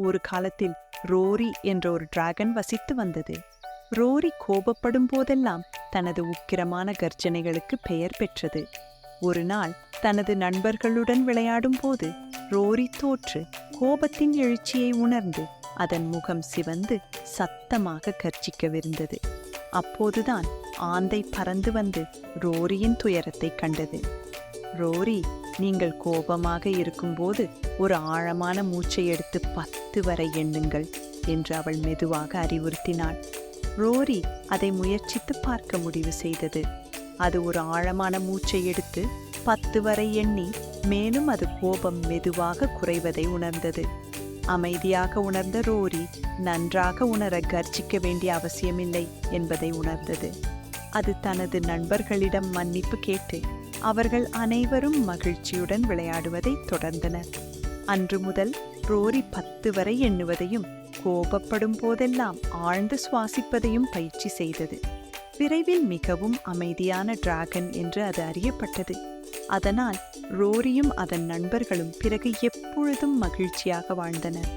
ஒரு காலத்தில் ரோரி என்ற ஒரு டிராகன் வசித்து வந்தது. ரோரி கோபப்படும் போதெல்லாம் தனது உக்கிரமான கர்ஜனைகளுக்கு பெயர் பெற்றது. ஒரு நாள் தனது நண்பர்களுடன் விளையாடும் போது ரோரி தோற்று கோபத்தின் எழுச்சியை உணர்ந்து அதன் முகம் சிவந்து சத்தமாக கர்ஜிக்கவிருந்தது. அப்போதுதான் ஆந்தை பறந்து வந்து ரோரியின் துயரத்தை கண்டது. ரோரி, நீங்கள் கோபமாக இருக்கும்போது ஒரு ஆழமான மூச்சை எடுத்து 10 வரை எண்ணுங்கள் என்று அவள் மெதுவாக அறிவுறுத்தினாள். ரோரி அதை முயற்சித்து பார்க்க முடிவு செய்தது. அது ஒரு ஆழமான மூச்சை எடுத்து 10 வரை எண்ணி மேலும் அது கோபம் மெதுவாக குறைவதை உணர்ந்தது. அமைதியாக உணர்ந்த ரோரி நன்றாக உணர கர்ஜிக்க வேண்டிய அவசியமில்லை என்பதை உணர்ந்தது. அது தனது நண்பர்களிடம் மன்னிப்பு கேட்டு அவர்கள் அனைவரும் மகிழ்ச்சியுடன் விளையாடுவதை தொடர்ந்தனர். அன்று முதல் ரோரி 10 வரை எண்ணுவதையும் கோபப்படும் போதெல்லாம் ஆழ்ந்து சுவாசிப்பதையும் பயிற்சி செய்தது. விரைவில் மிகவும் அமைதியான டிராகன் என்று அது அறியப்பட்டது. அதனால் ரோரியும் அதன் நண்பர்களும் பிறகு எப்பொழுதும் மகிழ்ச்சியாக வாழ்ந்தனர்.